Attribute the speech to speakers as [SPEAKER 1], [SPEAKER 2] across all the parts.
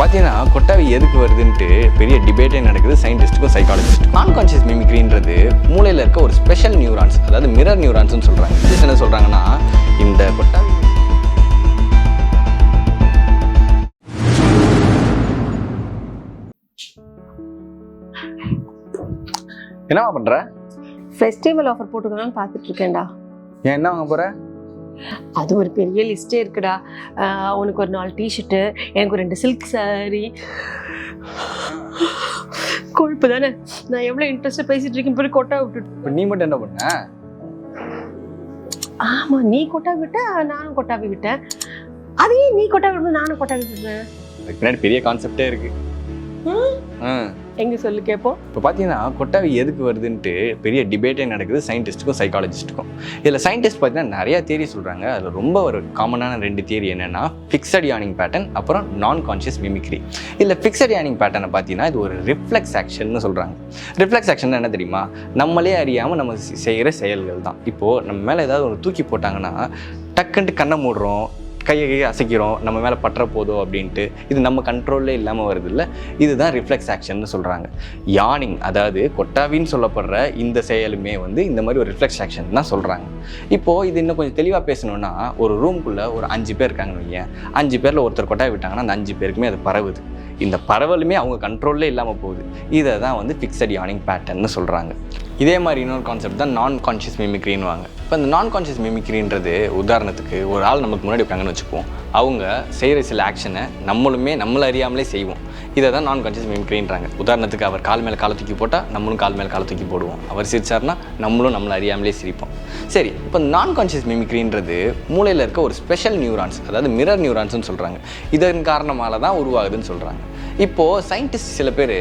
[SPEAKER 1] பார்த்தீங்கன்னா கொட்டாவி எதுக்கு வருதுன்ட்டு பெரிய டிபேட்டே நடக்குது சயின்டிஸ்ட்டுக்கும் சைக்காலஜிஸ்ட்டுக்கும். அன்கான்ஷியஸ் மிமிக்ரின்றது மூளையில் இருக்க ஒரு ஸ்பெஷல் நியூரான்ஸ், அதாவது மிரர் நியூரான்ஸ்னு சொல்கிறாங்க. என்ன சொல்கிறாங்கன்னா, இந்த கொட்டாவி என்னவா பண்ற?
[SPEAKER 2] ஃபெஸ்டிவல் ஆஃபர் போட்டுக்கலாம்னு பார்த்துட்டு இருக்கேன்டா.
[SPEAKER 1] ஏன் என்ன வாங்க போற?
[SPEAKER 2] அது ஒரு பெரிய லிஸ்டே இருக்குடா. உனக்கு ஒரு 4 டிஷர்ட்டு, எனக்கு ஒரு 2 சில்க் சாரி. கொழுப்பு தானே, நான் எவ்வளோ இன்ட்ரெஸ்டாக பேசிட்டு இருக்கேன், போய் கொட்டா விட்டுட்டு.
[SPEAKER 1] இப்போ நீ மட்டும் என்ன பண்ண?
[SPEAKER 2] ஆமா, நீ கொட்டா விட்ட, நானும் கொட்டாவி விட்டேன். அதையே நீ கொட்டா விடும்போது நானும் கொட்டாவி விட்டுறேன்.
[SPEAKER 1] அதுக்கு பின்னாடி பெரிய கான்செப்டே இருக்கு.
[SPEAKER 2] எங்க சொல்லு கேட்போம்.
[SPEAKER 1] இப்போ பார்த்தீங்கன்னா கொட்டாவி எதுக்கு வருதுன்ட்டு பெரிய டிபேட்டே நடக்குது சயின்டிஸ்ட்டுக்கும் சைக்காலஜிஸ்ட்டுக்கும். இதில் சயின்டிஸ்ட் பார்த்தீங்கன்னா நிறையா தியரி சொல்கிறாங்க. அதில் ரொம்ப ஒரு காமனான 2 தியரி என்னென்னா, ஃபிக்ஸட் யானிங் பேட்டர்ன், அப்புறம் நான் கான்ஷியஸ் மிமிக்ரி. இல்லை ஃபிக்ஸட் யானிங் பேட்டர்னை பார்த்தீங்கன்னா இது ஒரு ரிஃப்ளெக்ஸ் ஆக்ஷன்னு சொல்கிறாங்க. ரிஃப்ளெக்ஸ் ஆக்ஷன் என்ன தெரியுமா? நம்மளே அறியாமல் நம்ம செய்கிற செயல்கள் தான். இப்போது நம்ம மேலே ஏதாவது ஒரு தூக்கி போட்டாங்கன்னா டக்குன்ட்டு கண்ணை மூடுறோம், கையை அசைக்கிறோம், நம்ம மேலே பற்ற போதோ அப்படின்ட்டு. இது நம்ம கண்ட்ரோல்லே இல்லாமல் வருது இல்லை, இதுதான் ரிஃப்ளெக்ஸ் ஆக்ஷன்னு சொல்கிறாங்க. யானிங், அதாவது கொட்டாவின்னு சொல்லப்படுற இந்த செயலுமே இந்த மாதிரி ஒரு ரிஃப்ளெக்ஸ் ஆக்ஷன் தான் சொல்கிறாங்க. இப்போது இது இன்னும் கொஞ்சம் தெளிவாக பேசணுன்னா, ஒரு ரூம்குள்ளே ஒரு 5 பேர் இருக்காங்கன்னு வைங்க. 5 பேரில் ஒருத்தர் கொட்டாவி விட்டாங்கன்னா அந்த 5 பேருக்குமே அது பரவுது. இந்த பரவலுமே அவங்க கண்ட்ரோல்லே இல்லாமல் போகுது. இதை தான் ஃபிக்ஸட் யானிங் பேட்டர்ன்னு சொல்கிறாங்க. இதே மாதிரி இன்னொரு கான்செப்ட் தான் நான் கான்ஷியஸ் மிமிக்ரின்னு வாங்க. இப்போ இந்த நான் கான்ஷியஸ் மிமிக்ரின்றது, உதாரணத்துக்கு ஒரு ஆள் நமக்கு முன்னாடி உட்காங்கன்னு வச்சுக்குவோம். அவங்க செய்கிற சில ஆக்ஷனை நம்மளை அறியாமலே செய்வோம். இதை தான் நான் கான்ஷியஸ் மிமிக்ரின்றாங்க. உதாரணத்துக்கு அவர் கால் மேலே காலை தூக்கி போட்டால் நம்மளும் கால் மேலே காலை தூக்கி போடுவோம். அவர் சிரிச்சார்னா நம்மளும் நம்மளை அறியாமலே சிரிப்போம். சரி, இப்போ நான் கான்ஷியஸ் மிமிக்ரின்றது மூளையில் இருக்க ஒரு ஸ்பெஷல் நியூரான்ஸ், அதாவது மிரர் நியூரான்ஸ்னு சொல்கிறாங்க. இதன் காரணமாக தான் உருவாகுதுன்னு சொல்கிறாங்க. இப்போது சயின்டிஸ்ட் சில பேர்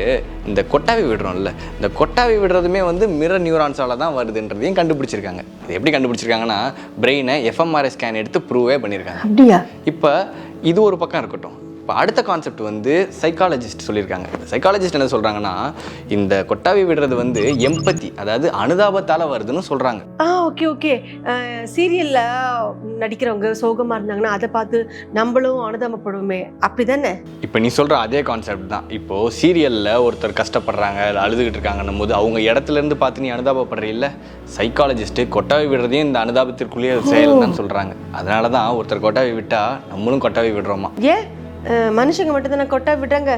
[SPEAKER 1] இந்த கொட்டாவி விடுறோம்ல, இந்த கொட்டாவி விடுறதுமே மிரர் நியூரான்ஸால் தான் வருதுன்றதையும் கண்டுபிடிச்சிருக்காங்க. இது எப்படி கண்டுபிடிச்சிருக்காங்கன்னா, பிரெயினை எஃப்எம்ஆர்ஐ ஸ்கேன் எடுத்து ப்ரூவே பண்ணியிருக்காங்க.
[SPEAKER 2] அப்படியா?
[SPEAKER 1] இப்போ இது ஒரு பக்கம் இருக்கட்டும். இப்போ அடுத்த கான்செப்ட் சைக்காலஜிஸ்ட் சொல்லியிருக்காங்க. சைக்காலஜிஸ்ட் என்ன சொல்கிறாங்கன்னா, இந்த கொட்டாவி விடுறது எம்பத்தி, அதாவது அனுதாபத்தால் வருதுன்னு சொல்கிறாங்க.
[SPEAKER 2] Okay okay. சீரியலில் நடிக்கிறவங்க சோகமாக இருந்தாங்கன்னா அதை பார்த்து நம்மளும் அனுதாபப்படுவோமே, அப்படி தானே?
[SPEAKER 1] இப்போ நீ சொல்கிற அதே கான்செப்ட் தான். இப்போது சீரியலில் ஒருத்தர் கஷ்டப்படுறாங்க, அழுதுகிட்டு இருக்காங்கன்னும் போது அவங்க இடத்துலேருந்து பார்த்து நீ அனுதாபப்படுறீல்ல, சைக்காலஜிஸ்ட்டு கொட்டாவி விடுறதையும் இந்த அனுதாபத்திற்குள்ளேயே செயல் தான் சொல்கிறாங்க. அதனால தான் ஒருத்தர் கொட்டாவி விட்டால் நம்மளும் கொட்டாவி விடுறோமா.
[SPEAKER 2] ஏன் மனுஷங்க மட்டும் தானே கொட்டா விட்டாங்க?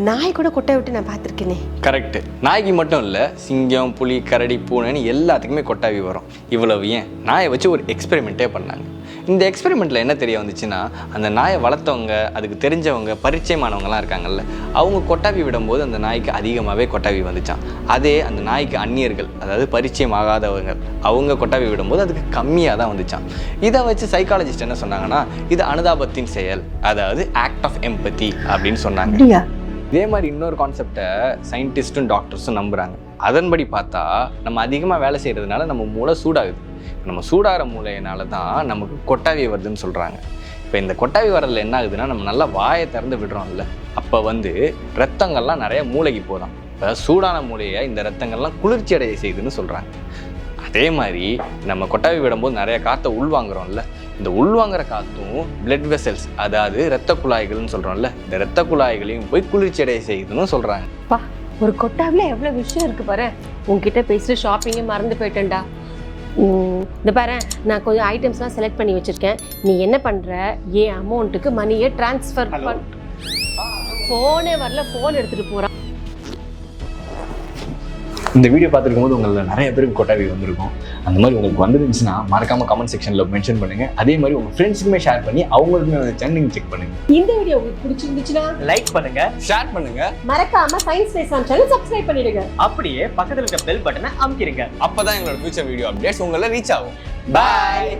[SPEAKER 2] நாய் கூட கொட்டா விட்டு நான் பார்த்துருக்கேனே.
[SPEAKER 1] கரெக்டு. நாய்க்கு மட்டும் இல்லை, சிங்கம், புலி, கரடி, பூனைன்னு எல்லாத்துக்குமே கொட்டாவி வரும். இவ்வளவு ஏன், நாயை வச்சு ஒரு எக்ஸ்பெரிமெண்ட்டே பண்ணாங்க. இந்த எக்ஸ்பெரிமெண்ட்டில் என்ன தெரிய வந்துச்சுன்னா, அந்த நாயை வளர்த்தவங்க, அதுக்கு தெரிஞ்சவங்க, பரிச்சயமானவங்கலாம் இருக்காங்கல்ல, அவங்க கொட்டாவி விடும்போது அந்த நாய்க்கு அதிகமாகவே கொட்டாவி வந்துச்சான். அதே அந்த நாய்க்கு அந்நியர்கள், அதாவது பரிச்சயம் ஆகாதவங்க, அவங்க கொட்டாவி விடும்போது அதுக்கு கம்மியாக தான் வந்துச்சான். இதை வச்சு சைக்காலஜிஸ்ட் என்ன சொன்னாங்கன்னா, இது அனுதாபத்தின் செயல், அதாவது ஆக்ட் ஆஃப் எம்பத்தி அப்படின்னு சொன்னாங்க. இதே மாதிரி இன்னொரு கான்செப்டை சயின்டிஸ்ட்டும் டாக்டர்ஸும் நம்புகிறாங்க. அதன்படி பார்த்தா நம்ம அதிகமாக வேலை செய்கிறதுனால நம்ம மூளை சூடாகுது. நம்ம சூடாகிற மூளையினால தான் நமக்கு கொட்டாவி வருதுன்னு சொல்கிறாங்க. இப்போ இந்த கொட்டாவி வரதில் என்ன ஆகுதுன்னா, நம்ம நல்லா வாயை திறந்து விடுறோம்ல, அப்போ ரத்தங்கள்லாம் நிறைய மூளைக்கு போதும். இப்போ சூடான மூளையை இந்த ரத்தங்கள்லாம் குளிர்ச்சி அடைய செய்யுதுன்னு சொல்கிறாங்க. அதே மாதிரி நம்ம கொட்டாவி விடும்போது நிறைய காற்றை உள்வாங்குறோம்ல, இந்த உள்வாங்குற காற்றும் பிளட் வெசல்ஸ், அதாவது இரத்த குழாய்கள்னு சொல்கிறோம்ல, இந்த இரத்த குழாய்களையும் போய் குளிர்ச்சி அடைய செய்யுதுன்னு சொல்கிறாங்க.
[SPEAKER 2] ஒரு கொட்டாவில் எவ்வளோ விஷயம் இருக்குது பாரு. உங்ககிட்ட பேசிட்டு ஷாப்பிங்கே மறந்து போயிட்டேன்டா. இந்த பாரு, நான் கொஞ்சம் ஐட்டம்ஸ்லாம் செலக்ட் பண்ணி வச்சுருக்கேன். நீ என்ன பண்ணுற, ஏன் அமௌண்ட்டுக்கு மணியை ட்ரான்ஸ்ஃபர் பண்ண. ஃபோனே வரல, ஃபோன் எடுத்துகிட்டு போகிறான்.
[SPEAKER 1] இந்த வீடியோ பார்த்துருக்கும் போது உங்களில் நிறைய பேருக்கு கொட்டாவி வந்திருக்கும். அந்த மாதிரி உங்களுக்கு வந்துருந்துச்சுன்னா மறக்காமல் கமெண்ட் செக்ஷனில் மென்ஷன் பண்ணுங்கள். அதே மாதிரி உங்கள் ஃப்ரெண்ட்ஸுக்குமே ஷேர் பண்ணி அவங்களுக்குமே சேனல் செக் பண்ணுங்கள்.
[SPEAKER 2] இந்த வீடியோ உங்களுக்கு பிடிச்சிருந்துச்சுன்னா
[SPEAKER 3] லைக் பண்ணுங்க,
[SPEAKER 1] ஷேர் பண்ணுங்க,
[SPEAKER 2] மறக்காம science face on channel subscribe பண்ணிடுங்க.
[SPEAKER 3] அப்படியே பக்கத்துல இருக்க பெல் பட்டனை அமுக்கிடுங்க.
[SPEAKER 1] அப்பதான் எங்களோட ஃபியூச்சர் வீடியோ அப்டேட்ஸ் உங்களை ரீச் ஆகும். பாய்.